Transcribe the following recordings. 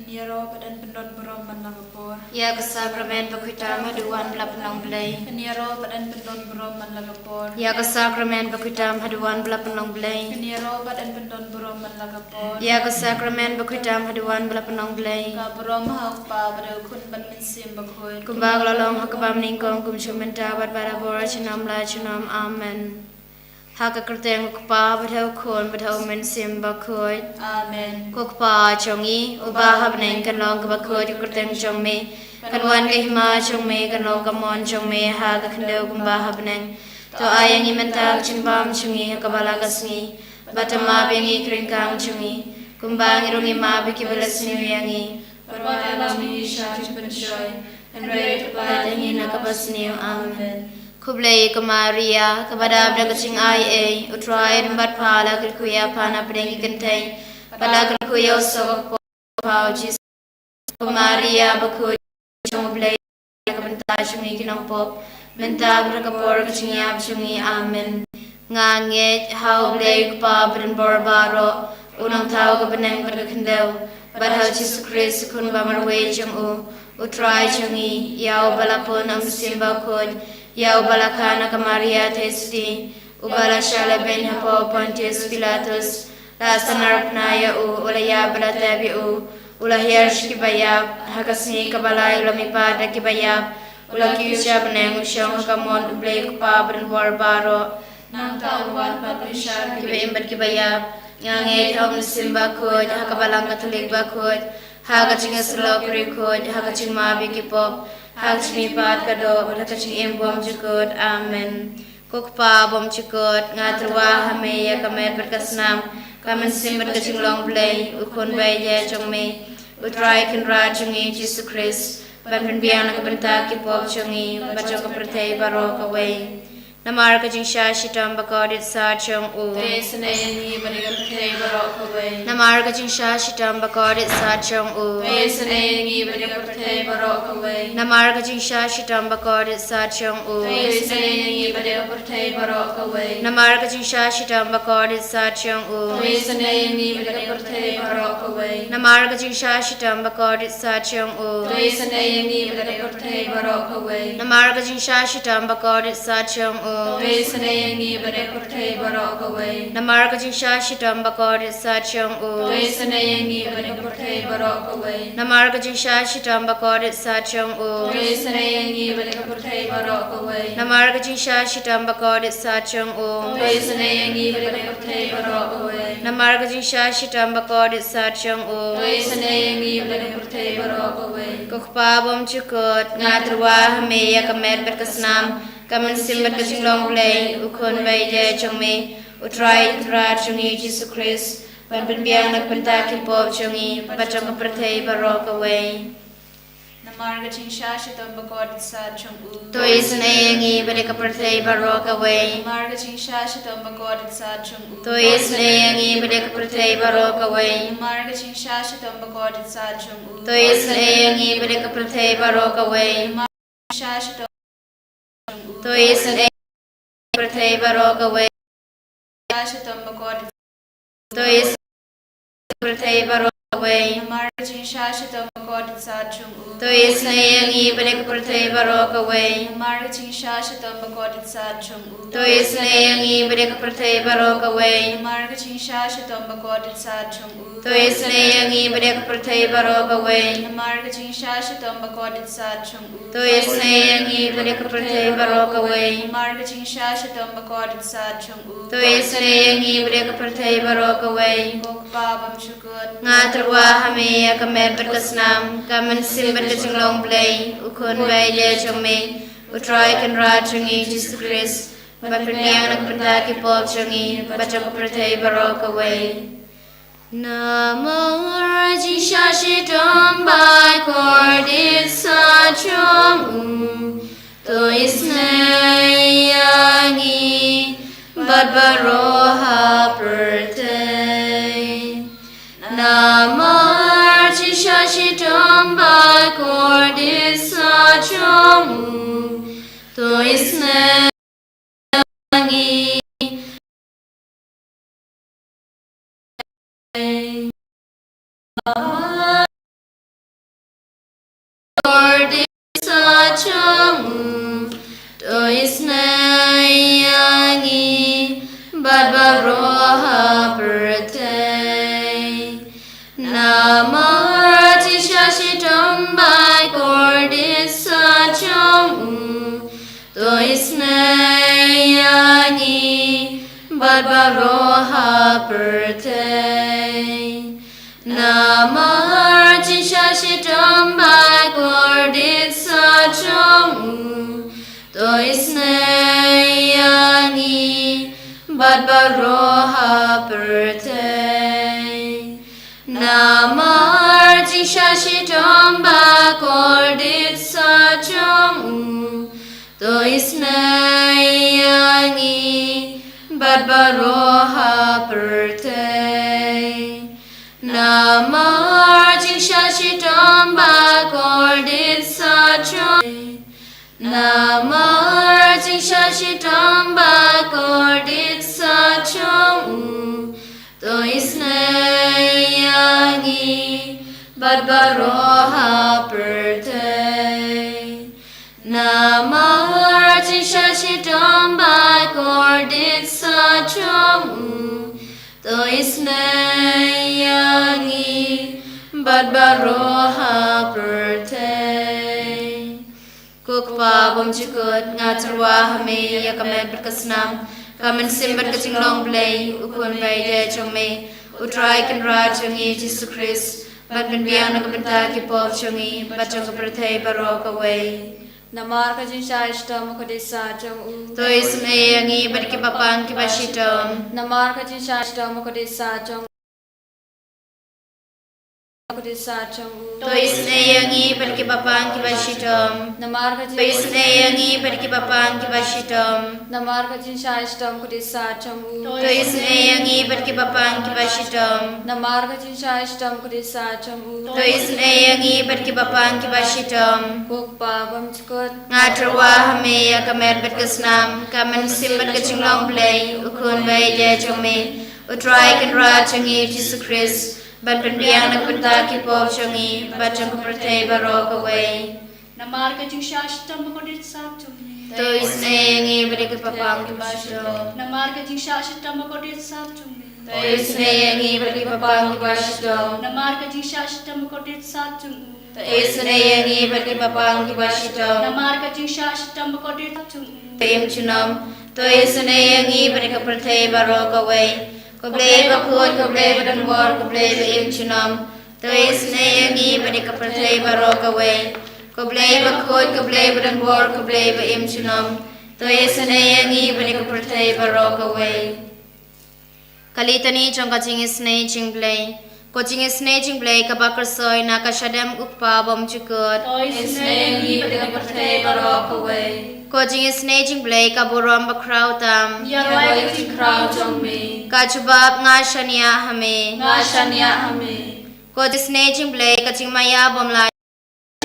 Yaro badan pendon berom manlagapor. Ya ke sakramen Bakhuid haduan bela penong-blei. Yaro badan pendon berom manlagapor. Ya ke sakramen Bakhuid haduan bela penong-blei. Yaro badan pendon berom manlagapor. Ya ke sakramen Bakhuid haduan bela penong-blei. Ka berom hak pa pada kun ban minsim Bakhuid. Kumbang lolong hakabam ningkong kumsumenta bat pada bora chinam la chinam amen. Haka kerteng kukpa badhau khon badhau minsim Bakhuid. Amen. Kukpa chongi ubah habneng kanlong Bakhuid kerteng chongme. Kanwan kahima chongme kanlong kamon chongme haga khendau kumbah habneng. To ayang imentak chinbam chungi hakabala kasngi. Batama bengi kringkang chungi. Kumbang irungi ma bikibalasni yangi. Perwala lami syarj penshoy. And rate by Padangi nakapasni amen. Kublai ke Maria kepada berkacing ai utrai rembat pala kerkuya pana pedengi kentai pada kerkuya sok pau Jisu Maria Bakhuid kublai ke bentar cungi kinang pop menta berkapor kacing yap cungi amen nganget hau blai pa beren borbaro unang tau ke benang berkendau pada Jisu Christ kun bamarwe cungu utrai cungi yau balapun am Bakhuid Yau balakana ke Maria testi, ubala shala ben hapo Pontius Pilatus, la sanarapnaya ulaya balatabi ulah yarsh kibayab, hakasni kabalay ulamipada kibayab, ulah kiusya beneng usyong hakamon ublay kupa barbaro, nang tauan patrishar kibayimbat kibayab, ngangit hom Bakhuid, hakabalang Katolik Bakhuid, hakaching aslok rikod, hakaching mabi kipop, hakaching pat kado, hakaching imbom jukod, amen. Kukpa bom jukod, ngatrwa hameya kamet berkasnam, kamen simbat kaching long blay, ukon bayja chongme, utrai kenra chongi Jisu Christ, banpen biang kebentak kipop chongi, baca kepertai barok away. Namar kajing shitam bakodit sa chong u. Sngi berkatei barok away. Namar kajing shitam bakodit sa chong u. Sngi berkatei barok away. Namar kajing shitam bakodit sa chong u. Sngi berkatei barok away. Namar kajing shitam bakodit sa chong u. Sngi berkatei barok away. Namar kajing shitam bakodit sa chong u. Sngi berkatei barok away. Namar kajing shitam bakodit sa chong u. Sngi berkatei barok away. Namar kajing shitam bakodit sa chong u. Sngi berkatei barok away. Namar kajing shitam bakodit sa chong u. Sngi berkatei barok away. Namar kajing shitam bakodit sa chong u. Sngi berkatei barok away. Namar kajing shitam bakodit sa chong u. Sngi berkatei barok away. Kukpa bom chukot ngatrwa hameya kamet berkasnam kamen simbat kaching long blay ukon bayja chongme utrai tra chongi Jisu Christ banpen biang nakpentakil pop chongi bacang kepertai barok away. Namar kaching shitam bakodit sa chong u. Toi snayangi bade kepertai barok away. Namar kaching shitam bakodit sa chong u. Toi snayangi bade kepertai barok away. Namar kaching shitam bakodit sa chong u. Toi snayangi bade kepertai barok away. Shitam Toi snayangi kepertai barok away. shitam bakodit. Toi kepertai barok away. Namar kaching shitam bakodit sa chong u. Toi snayangi bade kepertai barok away. Namar kaching shitam bakodit sa chong u. Toi snayangi bade kepertai barok away. Namar kaching shitam bakodit sa chong u. Toi snayangi bade kepertai barok away. Namar kaching shitam bakodit sa chong u. Toi snayangi bade kepertai barok away. Namar kaching shitam bakodit sa chong u. Toi snayangi bade kepertai barok away. Kukpa bam shukut. Ngatrwa hameya kamet berkasnam kamen simbat kaching long blay ukon bayja chongme utrai kenra chongi Jisu Christ banpen biang nakpentakil pop chongi baca kepertai barok away. Namar jishitam bakodit sa chong u. Toi snayangi badbaroha pertai. Namar jishitam bakodit sa chong u. Toi snayangi Badbaroha Birthday Namah Tishashi Bai Cordis Sachong Toisnayani Badbaroha Birthday Namah Tishashi Bai Cordis Sachong Toisnayani Badbaroha Birthday Namah Tishashi Bai Cordis Sachong Toisnayani Badbaroha Birthday Namah Tishashi Bai Cordis Sachong Namah Tishashi Bai Cordis Sachong Toisnayani Badbaroha Birthday Namah Tishashi Bai Cordis Sachong Toisnayani Badbaroha Birthday Kukpa bom chikut ngatarwa hame yakamet berkasnam kamen simbat kacing blay ukun bay chongme utrai kan ra chongi Jisu Christ bat biang na kabenta ki pop chongi bachong kaprathay barok away Namar ka jinsha ishtam ko desa chong u. To isnayangi bat ki papang ki bashitom Namar ka jinsha ishtam ko desa chong ko desa chong u. To isnayangi bat ki papang ki bashitom Namar ka To isnayangi bat ki papang ki bashitom Namar ka jinsha ishtam ko desa chong u. To isnayangi bat ki papang ki bashitom Namar ka jinsha ishtam ko desa chong u. To isnayangi bat ki papang ki bashitom Kukpa bam chikut ngatarwa hame yakamet berkasnam kamen simbat kacing blay ukun bay chongme utrai kan ra chongi Jisu Christ Ban biang na kunta ki pop chongi bachong kaprathay barok away Namar ka jinsha ishtam ko desa chong To isnayangi bat ki papang ki bashitom Namar ka jinsha ishtam ko desa chong To isnayangi bat ki papang ki bashitom Namar ka jinsha ishtam ko desa chong To isnayangi bat ki papang ki bashitom Namar ka jinsha ishtam ko desa chong Im chunam To isnayangi bat ki kaprathay barok away Koblay Bakhuid, koblay Pardon Crucifix, koblay Im chunam To isnayangi bat ki kaprathay barok away Koblay Bakhuid, koblay Pardon Crucifix, koblay Im chunam To isnayangi bat ki kaprathay barok away Kalitani chong Jingisynei-blei Jingisynei-blei kabakarsoy na kasyadam ukpa bom chukut Isnayangi bat ki kaprathay barok away Jingisynei-blei kaburom bakrautam Yarway ka jinkraw chong me Kachubab nga shanya hame Nga shanya hame Jingisynei-blei kachingmaya bomla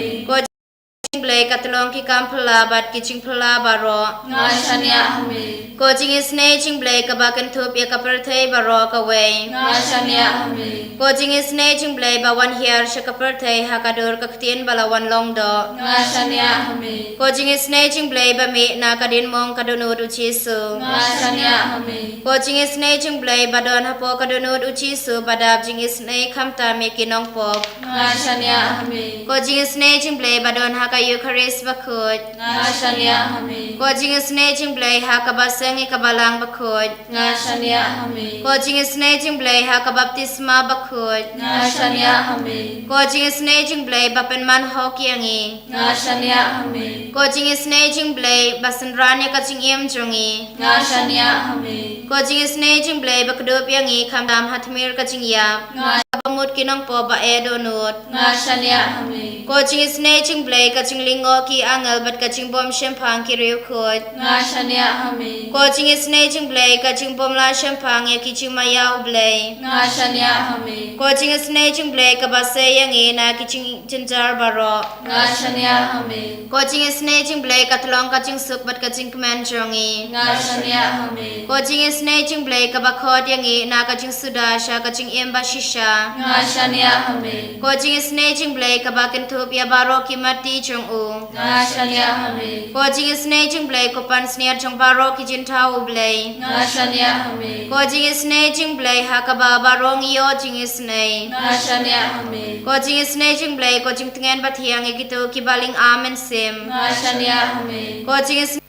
Jingisynei-blei katulong ki kampala bat kichingpala baro Nga shanya hame Jingisynei-blei kabakantup ya kaprathay baro kaway Nga shanya hame Jingisynei-blei bawan hiar siya kaprathay hakadur kaktiin balawan longdo Nga shanya hame Jingisynei-blei bami na kadin mong kadunod uchisu Nga shanya hame Jingisynei-blei badon hapo kadunod uchisu badab Jingisynei kamta mi kinong pok Nga shanya hame Jingisynei-blei badon haka Ïukharist Bakhuid Nga shanya hame Jingisynei-blei haka basengi kabalang Bakhuid Nga shanya hame Jingisynei-blei haka baptisma Bakhuid Nga shanya hame Jingisynei-blei bapenman hokiangi Nga shanya hame Jingisynei-blei basenranya kaching imjongi Nga shanya hame Jingisynei-blei bakdup yangi kamdam hatmir kaching yap Nga Bamut kinong po ba edonut Nga shanya hame Jingisynei-blei kaching lingo ki angal bat kaching bom shempang ki riukut Nga shanya hame Jingisynei-blei kaching bom la shempang ya kiching mayaw blei Nga shanya hame Jingisynei-blei kabase yangi na kiching jinjar baro Nga shanya hame Jingisynei-blei katulong kaching suk bat kaching kemenjongi Nga shanya hame Jingisynei-blei kabakot yangi na kaching sudasha kaching imba shisha Nga shanya hame Jingisynei-blei kabakin thup ya baro ki mati chung u. Nga shania hame. Ko Jingisynei-blei ko pan sniar chung baro ki jin tau blei. Nga shania hame. Ko Jingisynei-blei hakaba barong iyo Jingisynei. Nga shania hame. Ko Jingisynei-blei ko jing tengen bathiang ikitu ki baling amen sim. Nga shania hame. Ko Jingisynei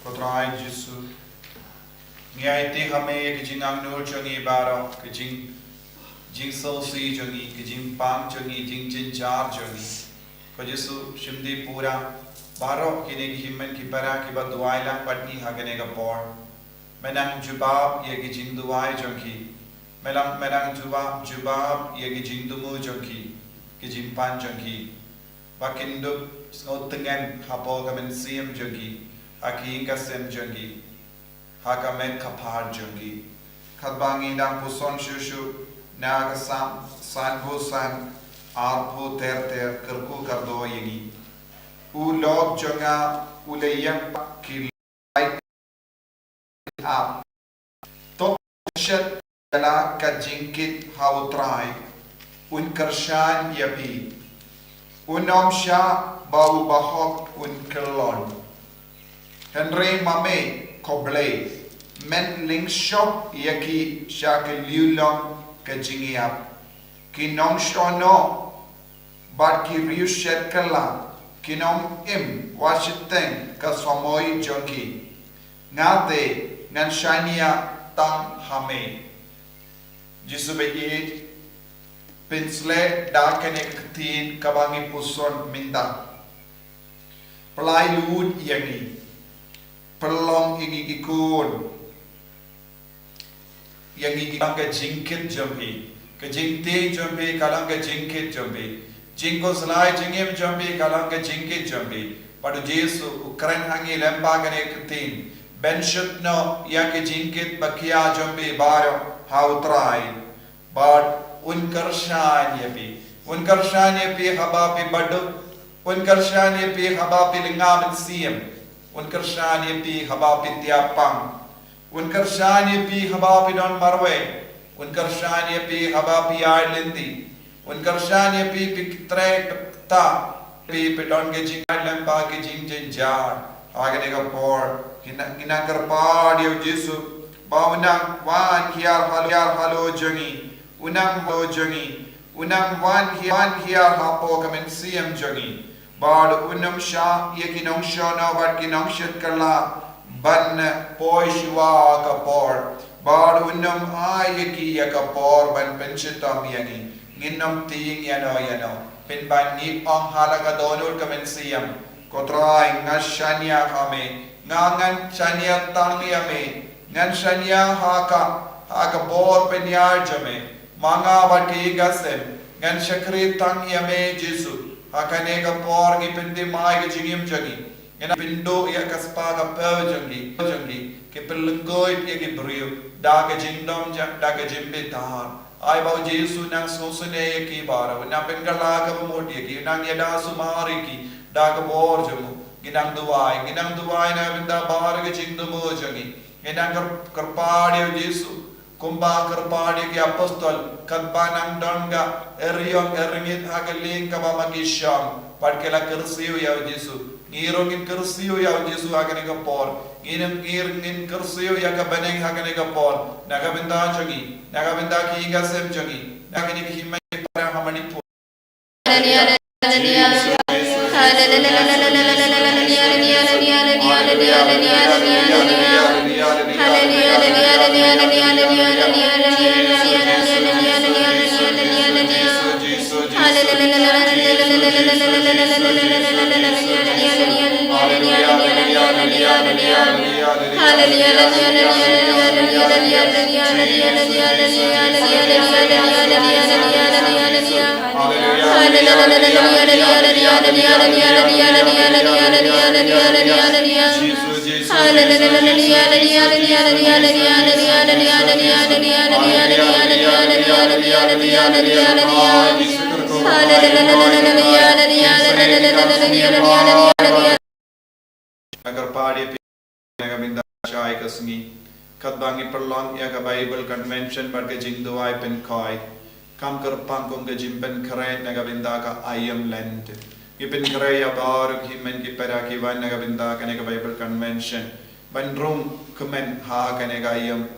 Kotrai Jisu. Ngai ti hame ki jingang nur chungi baro ki jing so si chungi ki jing pang chungi jing jar chungi. Ko Jisu shimdi pura baro ki ne ki himmen ki para ki ba duai lang patni hagane ga por. Menang jubab ye ki jing duai chungi. Menang jubab ye ki jing dumu chungi ki jing pan chungi. Bakindu sngotengen hapo kamen siem chungi. Aki inga sem jungi, haka men kapar jungi. Kadbangi dang puson shushu, naga san busan, arpo ter kerku kardo yengi. U log junga uleyem ki light up. Tok shet dala ka jinkit hautrai, un kershan yabi. Unom sha bau bahok un kelon. Henry Mame Koblei men ling shop yaki shake liulong ka jingiap kinom shono but ki riushet kala kinom im washiteng ka somoy jonki ngate ngan shania tang hame Jisu be pinsle dakane ktin kabangi puson minta plywood yangi Perlong igi ikun yang igi ka jingkit jambi ka jingte jambi kalang ka jingkit jambi jingko salai jingem jambi kalang ka jingkit jambi padu Jisu ukran hangi lempa gane ktin benshut no ya ka jingkit bakia jambi baro hautrai bad unkarshan yapi habapi badu unkarshan yapi habapi lingam siem Unkarshan yepi habapi tiapang, unkarshan yepi habapi don marwe, unkarshan yepi habapi Ireland, unkarshan yepi piktre ta, pi pedon ke jingan lempa ke jing jar, agane ka por, kinangkar pa dia Jisu, baunang wan hiar halo jangi, unang ho jangi, unang wan hiar hapo kamen siem jangi. Bad unam sha yekinong shono bad kinong shit kala ban poi shiwa kapor bad unam yeki yakapor ban penshitam yangi nginam ting yano pin ban ni ong halaka donor kamen siyam kotrai ngashanya kame ngangan shanya tang yame ngan shanya haka bor penyar jame manga bati gasem ngan shakri tang yame Jisu Hakane ka por gi pindi mai ga jingim jagi ena pindo ya kaspa ga pe jangi ke pelengoi ye gi brio da ga jingdom ja da ga jimbe tar ai bau Jisu nang sosune ye ki bara na pengala ga moti ki nang ya da sumari ki da ga bor jamu ginang duwai na binda bar ga jingdom jagi ena karpadi Jisu Kumba kerpadi ki apostol kadbanang donga eriong eringit hageling kabamagisham padkela kersiu ya Jisu ngirongin kersiu ya Jisu hagane kapor ngin kersiu ya kabaneng hagane kapor naga benda ki gasem jogi nagani ki himai para hamani pu Agar padi naga binda shai kasngi kadbangi perlong ya ka Bible convention barke jingduai pen koi kam kerpang kong ke jimpen kere naga binda ka ayam lent Gipin kere ya baru himen ki pera ki van naga binda ka naga Bible Convention ban rum kumen ha ka naga ayam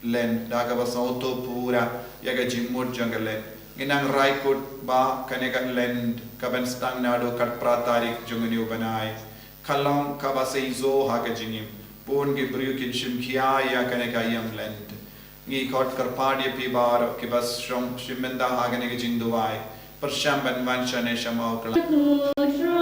lent daga bas auto pura ya ga jimmut jangalen ginang raikut ba ka naga lent ka ban Sdang nado kat pratarik jungani ubanai kalong ka bas izo ha ka jingim pun ki briu kin shimkhia ya ka naga ayam lent ngi kot karpadi pi bar ki bas shom shimenda ha ka naga jinduai Persyam ban van shane shamau kala